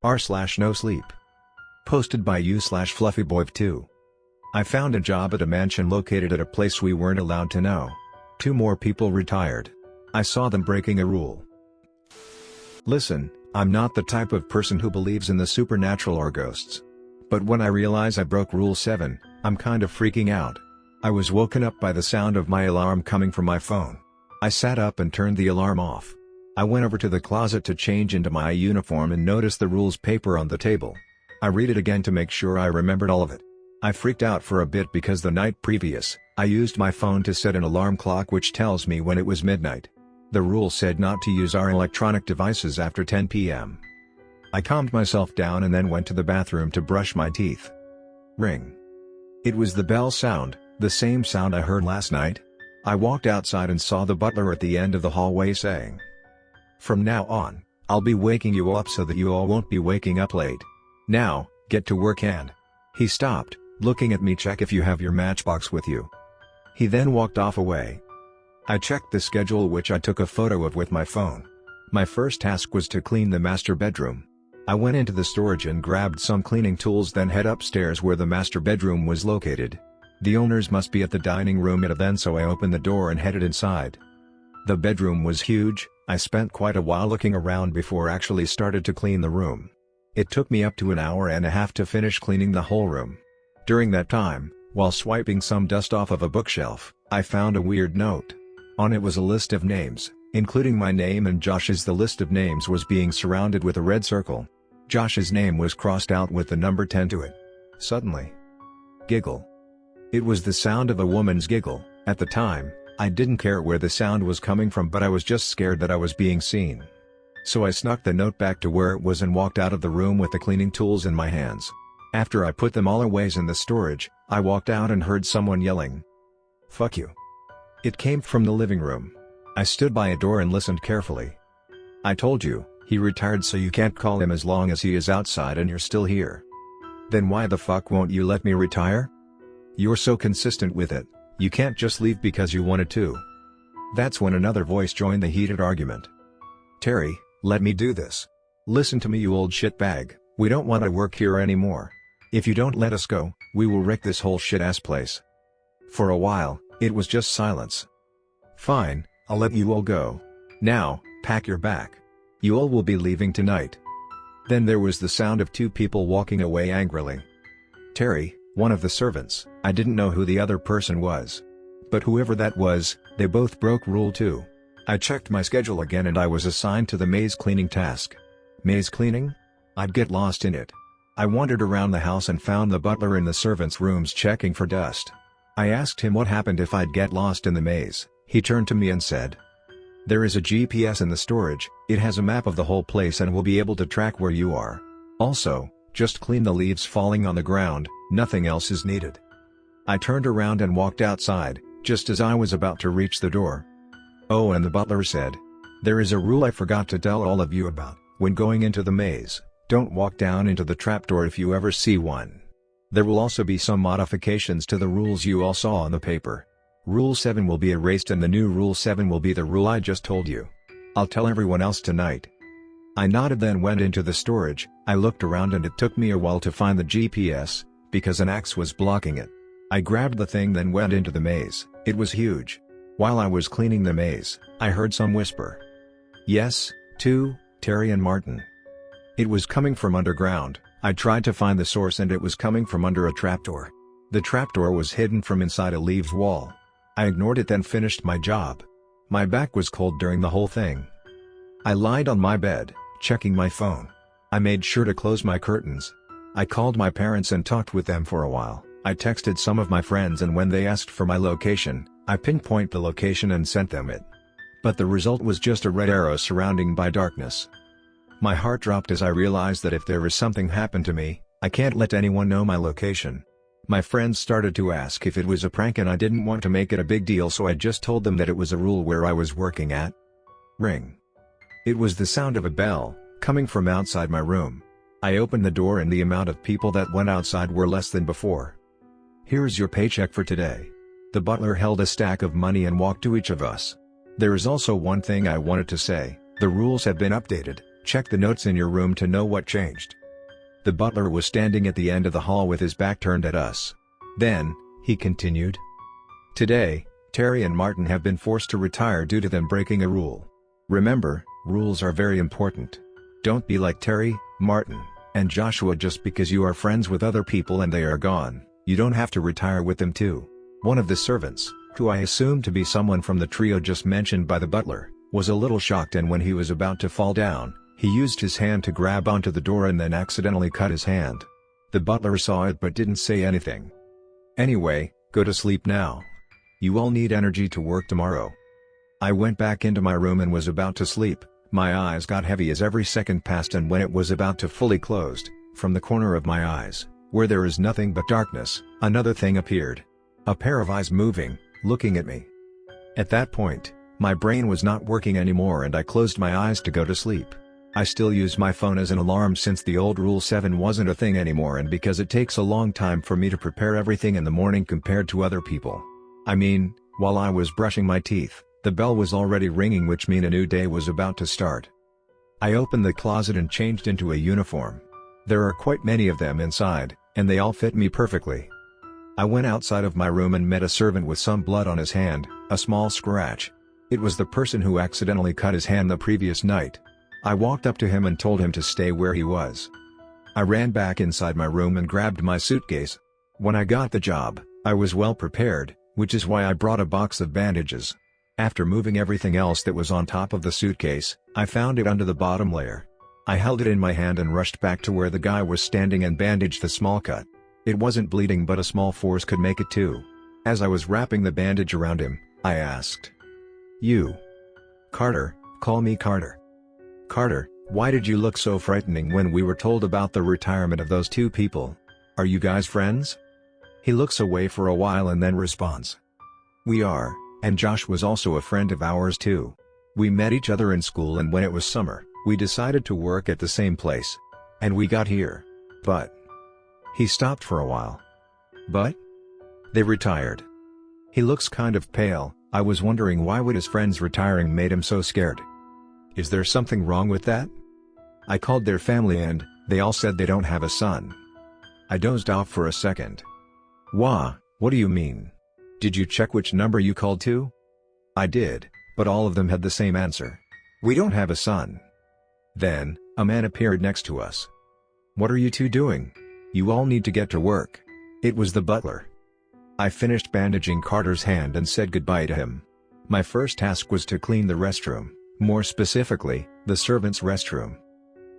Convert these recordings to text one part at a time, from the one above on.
r/Nosleep. Posted by u/FluffyBoy2. I found a job at a mansion located at a place we weren't allowed to know. 2 more people retired. I saw them breaking a rule. Listen, I'm not the type of person who believes in the supernatural or ghosts. But when I realize I broke Rule 7, I'm kind of freaking out. I was woken up by the sound of my alarm coming from my phone. I sat up and turned the alarm off. I went over to the closet to change into my uniform and noticed the rules paper on the table. I read it again to make sure I remembered all of it. I freaked out for a bit because the night previous, I used my phone to set an alarm clock which tells me when it was midnight. The rule said not to use our electronic devices after 10 p.m. I calmed myself down and then went to the bathroom to brush my teeth. Ring. It was the bell sound, the same sound I heard last night. I walked outside and saw the butler at the end of the hallway saying, "From now on, I'll be waking you up so that you all won't be waking up late. Now, get to work and..." He stopped, looking at me. "Check if you have your matchbox with you." He then walked off away. I checked the schedule which I took a photo of with my phone. My first task was to clean the master bedroom. I went into the storage and grabbed some cleaning tools, then head upstairs where the master bedroom was located. The owners must be at the dining room at a then, so I opened the door and headed inside. The bedroom was huge. I spent quite a while looking around before actually started to clean the room. It took me up to an hour and a half to finish cleaning the whole room. During that time, while swiping some dust off of a bookshelf, I found a weird note. On it was a list of names, including my name and Josh's. The list of names was being surrounded with a red circle. Josh's name was crossed out with the number 10 to it. Suddenly. Giggle. It was the sound of a woman's giggle. At the time, I didn't care where the sound was coming from, but I was just scared that I was being seen. So I snuck the note back to where it was and walked out of the room with the cleaning tools in my hands. After I put them all away in the storage, I walked out and heard someone yelling, "Fuck you." It came from the living room. I stood by a door and listened carefully. "I told you, he retired, so you can't call him as long as he is outside and you're still here. Then why the fuck won't you let me retire? You're so consistent with it, you can't just leave because you wanted to." That's when another voice joined the heated argument. "Terry, let me do this. Listen to me, you old shitbag, we don't want to work here anymore. If you don't let us go, we will wreck this whole shit-ass place." For a while, it was just silence. "Fine, I'll let you all go. Now, pack your bag. You all will be leaving tonight." Then there was the sound of 2 people walking away angrily. Terry, one of the servants. I didn't know who the other person was. But whoever that was, they both broke Rule 2. I checked my schedule again and I was assigned to the maze cleaning task. Maze cleaning? I'd get lost in it. I wandered around the house and found the butler in the servants' rooms checking for dust. I asked him what happened if I'd get lost in the maze. He turned to me and said, "There is a GPS in the storage, it has a map of the whole place and will be able to track where you are. Also, just clean the leaves falling on the ground, nothing else is needed." I turned around and walked outside, just as I was about to reach the door. "Oh, and the butler said, there is a rule I forgot to tell all of you about. When going into the maze, don't walk down into the trapdoor if you ever see one. There will also be some modifications to the rules you all saw on the paper. Rule 7 will be erased and the new Rule 7 will be the rule I just told you. I'll tell everyone else tonight." I nodded, then went into the storage. I looked around and it took me a while to find the GPS, because an axe was blocking it. I grabbed the thing, then went into the maze. It was huge. While I was cleaning the maze, I heard some whisper. "Yes, to Terry and Martin." It was coming from underground. I tried to find the source and it was coming from under a trapdoor. The trapdoor was hidden from inside a leaves wall. I ignored it, then finished my job. My back was cold during the whole thing. I lied on my bed, checking my phone. I made sure to close my curtains. I called my parents and talked with them for a while. I texted some of my friends, and when they asked for my location, I pinpointed the location and sent them it. But the result was just a red arrow surrounding by darkness. My heart dropped as I realized that if there is something happened to me, I can't let anyone know my location. My friends started to ask if it was a prank and I didn't want to make it a big deal, so I just told them that it was a rule where I was working at. Ring. It was the sound of a bell, coming from outside my room. I opened the door and the amount of people that went outside were less than before. "Here's your paycheck for today." The butler held a stack of money and walked to each of us. There is also one thing I wanted to say. The rules have been updated. Check the notes in your room to know what changed." The butler was standing at the end of the hall with his back turned at us. Then, he continued, "Today, Terry and Martin have been forced to retire due to them breaking a rule. Remember, rules are very important. Don't be like Terry, Martin, and Joshua just because you are friends with other people and they are gone. You don't have to retire with them too." One of the servants, who I assumed to be someone from the trio just mentioned by the butler, was a little shocked, and when he was about to fall down, he used his hand to grab onto the door and then accidentally cut his hand. The butler saw it but didn't say anything. "Anyway, go to sleep now. You all need energy to work tomorrow." I went back into my room and was about to sleep. My eyes got heavy as every second passed, and when it was about to fully close, from the corner of my eyes, where there is nothing but darkness, another thing appeared. A pair of eyes moving, looking at me. At that point, my brain was not working anymore and I closed my eyes to go to sleep. I still use my phone as an alarm since the old Rule 7 wasn't a thing anymore, and because it takes a long time for me to prepare everything in the morning compared to other people. I mean, while I was brushing my teeth, the bell was already ringing, which meant a new day was about to start. I opened the closet and changed into a uniform. There are quite many of them inside, and they all fit me perfectly. I went outside of my room and met a servant with some blood on his hand, a small scratch. It was the person who accidentally cut his hand the previous night. I walked up to him and told him to stay where he was. I ran back inside my room and grabbed my suitcase. When I got the job, I was well prepared, which is why I brought a box of bandages. After moving everything else that was on top of the suitcase, I found it under the bottom layer. I held it in my hand and rushed back to where the guy was standing and bandaged the small cut. It wasn't bleeding, but a small force could make it too. As I was wrapping the bandage around him, I asked, "You, Carter, call me Carter. Carter, why did you look so frightening when we were told about the retirement of those two people? Are you guys friends?" He looks away for a while and then responds, "We are, and Josh was also a friend of ours too. We met each other in school, and when it was summer, we decided to work at the same place. And we got here. But..." He stopped for a while. "But? They retired." He looks kind of pale. I was wondering why would his friends retiring made him so scared. Is there something wrong with that? I called their family and they all said they don't have a son. I dozed off for a second. What do you mean? Did you check which number you called to? I did, but all of them had the same answer. We don't have a son. Then, a man appeared next to us. What are you two doing? You all need to get to work. It was the butler. I finished bandaging Carter's hand and said goodbye to him. My first task was to clean the restroom, more specifically, the servants' restroom.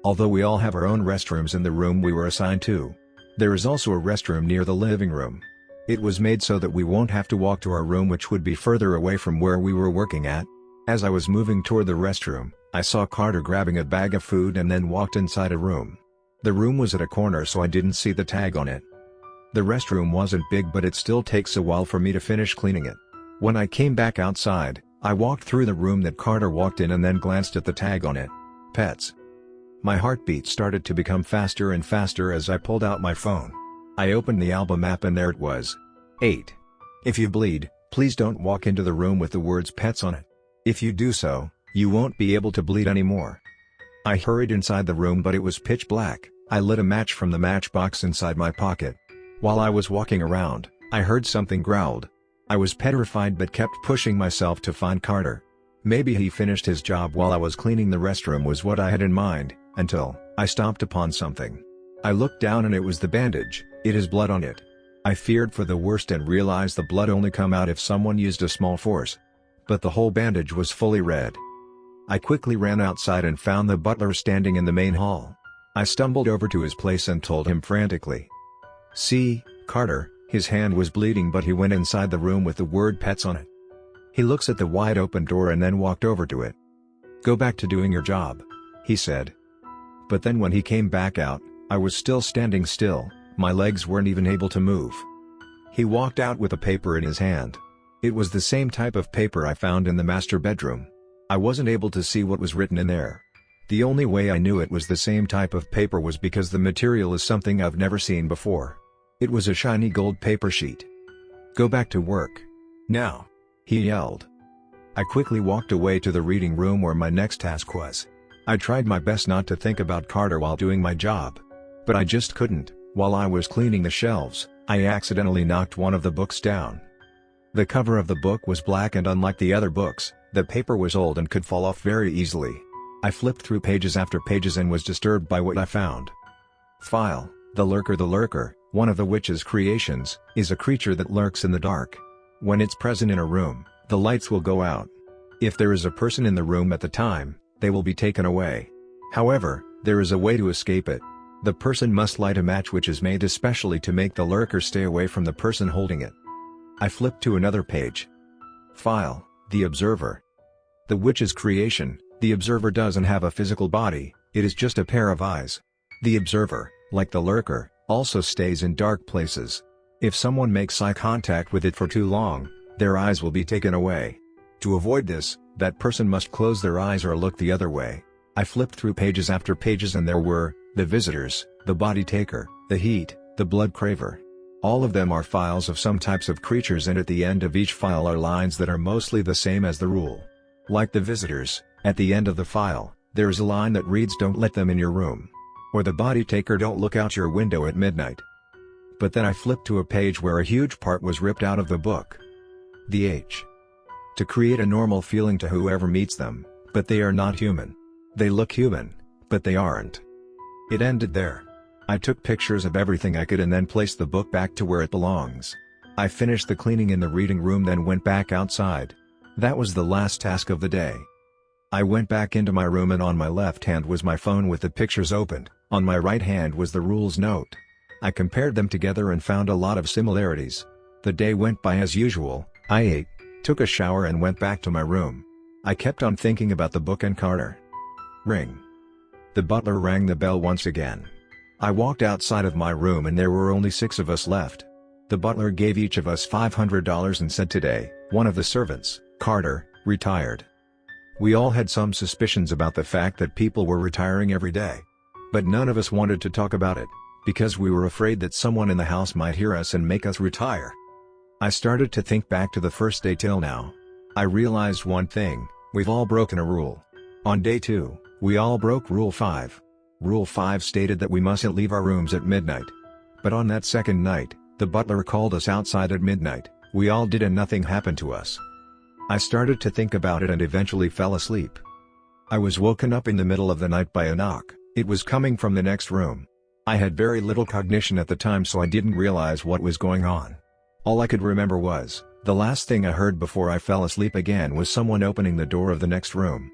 Although we all have our own restrooms in the room we were assigned to, there is also a restroom near the living room. It was made so that we won't have to walk to our room, which would be further away from where we were working at. As I was moving toward the restroom, I saw Carter grabbing a bag of food and then walked inside a room. The room was at a corner, so I didn't see the tag on it. The restroom wasn't big, but it still takes a while for me to finish cleaning it. When I came back outside, I walked through the room that Carter walked in and then glanced at the tag on it. Pets. My heartbeat started to become faster and faster as I pulled out my phone. I opened the album app and there it was. 8. If you bleed, please don't walk into the room with the words pets on it. If you do so, you won't be able to bleed anymore. I hurried inside the room, but it was pitch black. I lit a match from the matchbox inside my pocket. While I was walking around, I heard something growled. I was petrified but kept pushing myself to find Carter. Maybe he finished his job while I was cleaning the restroom was what I had in mind, until I stopped upon something. I looked down and it was the bandage. It has blood on it. I feared for the worst and realized the blood only come out if someone used a small force. But the whole bandage was fully red. I quickly ran outside and found the butler standing in the main hall. I stumbled over to his place and told him frantically. "See, Carter, his hand was bleeding, but he went inside the room with the word pets on it." He looks at the wide open door and then walked over to it. "Go back to doing your job," he said. But then when he came back out, I was still standing still, my legs weren't even able to move. He walked out with a paper in his hand. It was the same type of paper I found in the master bedroom. I wasn't able to see what was written in there. The only way I knew it was the same type of paper was because the material is something I've never seen before. It was a shiny gold paper sheet. "Go back to work. Now!" he yelled. I quickly walked away to the reading room where my next task was. I tried my best not to think about Carter while doing my job. But I just couldn't. While I was cleaning the shelves, I accidentally knocked one of the books down. The cover of the book was black, and unlike the other books, the paper was old and could fall off very easily. I flipped through pages after pages and was disturbed by what I found. File: The Lurker. The Lurker, one of the witch's creations, is a creature that lurks in the dark. When it's present in a room, the lights will go out. If there is a person in the room at the time, they will be taken away. However, there is a way to escape it. The person must light a match, which is made especially to make the lurker stay away from the person holding it. I flipped to another page. File: The Observer. The witch's creation, the observer doesn't have a physical body, it is just a pair of eyes. The observer, like the lurker, also stays in dark places. If someone makes eye contact with it for too long, their eyes will be taken away. To avoid this, that person must close their eyes or look the other way. I flipped through pages after pages, and there were the visitors, the body taker, the heat, the blood craver. All of them are files of some types of creatures, and at the end of each file are lines that are mostly the same as the rule. Like the visitors, at the end of the file, there is a line that reads, "Don't let them in your room." Or the body taker, "Don't look out your window at midnight." But then I flipped to a page where a huge part was ripped out of the book. The H. To create a normal feeling to whoever meets them, but they are not human. They look human, but they aren't. It ended there. I took pictures of everything I could and then placed the book back to where it belongs. I finished the cleaning in the reading room, then went back outside. That was the last task of the day. I went back into my room, and on my left hand was my phone with the pictures opened, on my right hand was the rules note. I compared them together and found a lot of similarities. The day went by as usual. I ate, took a shower, and went back to my room. I kept on thinking about the book and Carter. Ring. The butler rang the bell once again. I walked outside of my room, and there were only 6 of us left. The butler gave each of us $500 and said today, one of the servants, Carter, retired. We all had some suspicions about the fact that people were retiring every day. But none of us wanted to talk about it, because we were afraid that someone in the house might hear us and make us retire. I started to think back to the first day till now. I realized one thing: we've all broken a rule. On day 2, we all broke Rule 5. Rule 5 stated that we mustn't leave our rooms at midnight. But on that second night, the butler called us outside at midnight. We all did, and nothing happened to us. I started to think about it and eventually fell asleep. I was woken up in the middle of the night by a knock. It was coming from the next room. I had very little cognition at the time, so I didn't realize what was going on. All I could remember was, the last thing I heard before I fell asleep again was someone opening the door of the next room.